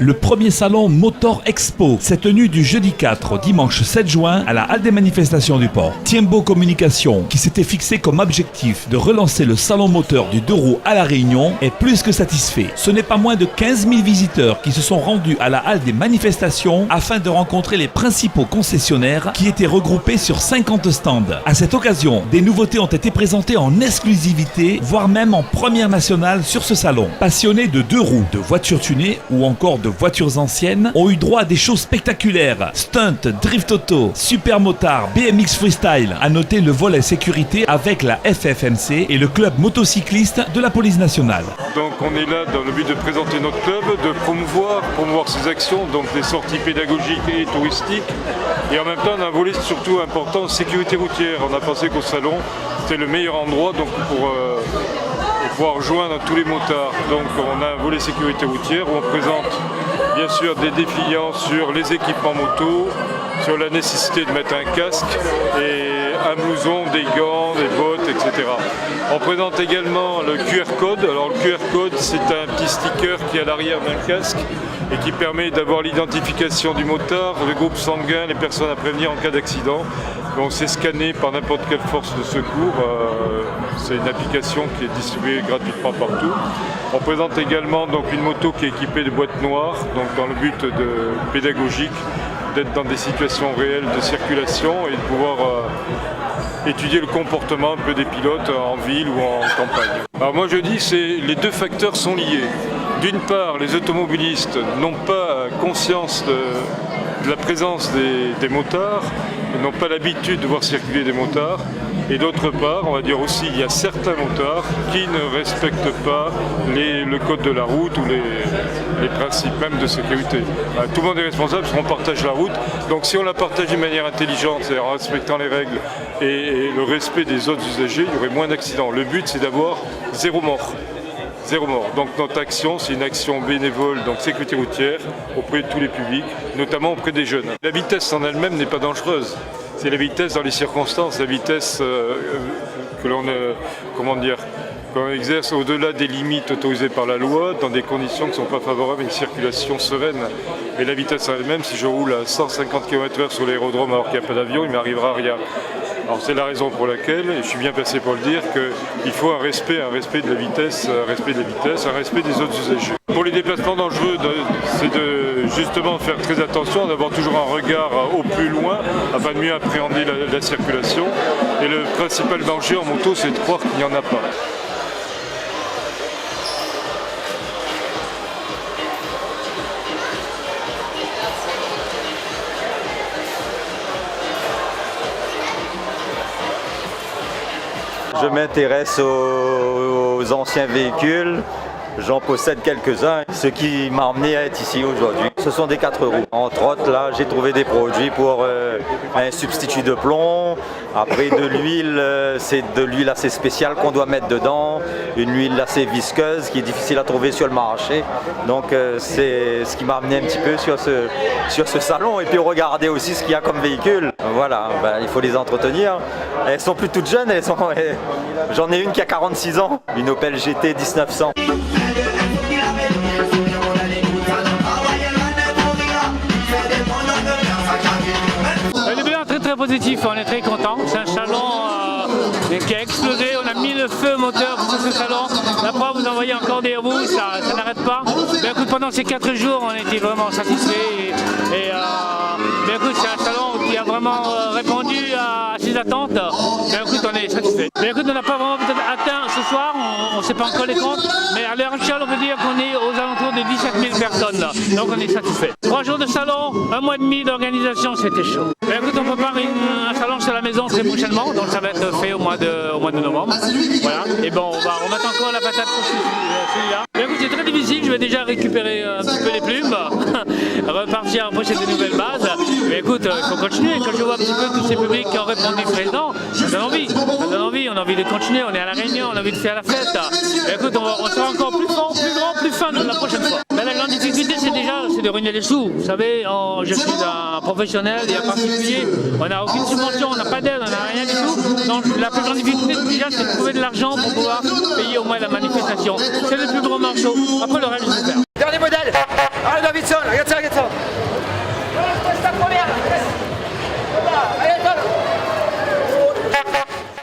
Le premier salon Motor Expo s'est tenu du jeudi 4 au dimanche 7 juin à la halle des manifestations du port. Tiembo Communication, qui s'était fixé comme objectif de relancer le salon moteur du 2 roues à La Réunion, est plus que satisfait. Ce n'est pas moins de 15 000 visiteurs qui se sont rendus à la halle des manifestations afin de rencontrer les principaux concessionnaires qui étaient regroupés sur 50 stands. À cette occasion, des nouveautés ont été présentées en exclusivité, voire même en première nationale sur ce salon. Passionnés de 2 roues, de voitures tunées ou encore de voitures anciennes ont eu droit à des shows spectaculaires. Stunt, drift auto, super motard, BMX freestyle. À noter le volet sécurité avec la FFMC et le club motocycliste de la police nationale. Donc on est là dans le but de présenter notre club, de promouvoir ses actions, donc des sorties pédagogiques et touristiques. Et en même temps on a un volet surtout important, sécurité routière. On a pensé qu'au salon c'était le meilleur endroit donc pour pouvoir rejoindre tous les motards. Donc on a un volet sécurité routière où on présente bien sûr des dépliants sur les équipements moto, sur la nécessité de mettre un casque et un blouson, des gants, des bottes, etc. On présente également le QR code. Alors le QR code c'est un petit sticker qui est à l'arrière d'un casque et qui permet d'avoir l'identification du motard, le groupe sanguin, les personnes à prévenir en cas d'accident. Donc c'est scanné par n'importe quelle force de secours. C'est une application qui est distribuée gratuitement partout. On présente également donc une moto qui est équipée de boîtes noires, donc dans le but pédagogique, d'être dans des situations réelles de circulation et de pouvoir étudier le comportement un peu des pilotes en ville ou en campagne. Alors moi je dis que les deux facteurs sont liés. D'une part, les automobilistes n'ont pas conscience de la présence des motards, ils n'ont pas l'habitude de voir circuler des motards. Et d'autre part, on va dire aussi, il y a certains motards qui ne respectent pas le code de la route ou les principes même de sécurité. Tout le monde est responsable parce qu'on partage la route. Donc si on la partage d'une manière intelligente, c'est-à-dire en respectant les règles et le respect des autres usagers, il y aurait moins d'accidents. Le but, c'est d'avoir zéro mort. Zéro mort. Donc notre action, c'est une action bénévole, donc sécurité routière, auprès de tous les publics, notamment auprès des jeunes. La vitesse en elle-même n'est pas dangereuse. C'est la vitesse dans les circonstances, la vitesse que l'on exerce au-delà des limites autorisées par la loi, dans des conditions qui ne sont pas favorables à une circulation sereine. Et la vitesse en elle-même, si je roule à 150 km/h sur l'aérodrome alors qu'il n'y a pas d'avion, il ne m'arrivera rien. Alors c'est la raison pour laquelle, et je suis bien placé pour le dire, qu'il faut un respect de la vitesse, un respect des autres usagers. Pour les déplacements dangereux, c'est de justement faire très attention, d'avoir toujours un regard au plus loin afin de mieux appréhender la circulation. Et le principal danger en moto, c'est de croire qu'il n'y en a pas. Je m'intéresse aux anciens véhicules, j'en possède quelques-uns, ce qui m'a amené à être ici aujourd'hui. Ce sont des 4 roues. Entre autres, là, j'ai trouvé des produits pour un substitut de plomb, après de l'huile, c'est de l'huile assez spéciale qu'on doit mettre dedans, une huile assez visqueuse qui est difficile à trouver sur le marché. Donc c'est ce qui m'a amené un petit peu sur ce salon et puis regarder aussi ce qu'il y a comme véhicule. Voilà, il faut les entretenir. Elles sont plus toutes jeunes, j'en ai une qui a 46 ans, une Opel GT 1900. Le bilan est très positif, on est très content. C'est un salon qui a explosé, on a mis le feu moteur sur ce salon. La preuve, vous en voyez encore des roues, ça n'arrête pas. Mais écoute, pendant ces 4 jours, on était vraiment satisfaits. Mais écoute, c'est un salon qui a vraiment répondu à ses attentes. Mais écoute, on est satisfaits. Mais écoute, on n'a pas vraiment atteint ce soir, on ne sait pas encore les comptes. Mais à l'heure actuelle, on peut dire qu'on est aux alentours de 17 000 personnes. Là. Donc on est satisfaits. 3 jours de salon, 1 mois et demi d'organisation, c'était chaud. Mais écoute, on prépare un salon sur la maison très prochainement, donc ça va être fait au mois de novembre. Voilà. Et bon, on va remettre encore la patate pour celui-là. Mais écoute, c'est très difficile, je vais déjà récupérer un petit peu les plumes, repartir approcher de nouvelles bases. Mais écoute, il faut continuer. Quand je vois un petit peu tous ces publics qui ont répondu présent, ça donne envie. Ça donne envie, on a envie de continuer, on est à La Réunion, on a envie de faire la fête. Mais écoute, on sera encore plus fort, plus grand, plus fin la prochaine fois. Mais la grande difficulté, c'est de ruiner les sous. Vous savez, je suis un professionnel et un particulier. On n'a aucune subvention, on n'a pas d'aide, on n'a rien du tout. Donc la plus grande difficulté déjà, c'est de trouver de l'argent pour pouvoir payer au moins la manifestation. C'est le plus gros morceau. Après le reste, je vais faire. Dernier modèle. Allez Davidson, regarde ça, regarde ça.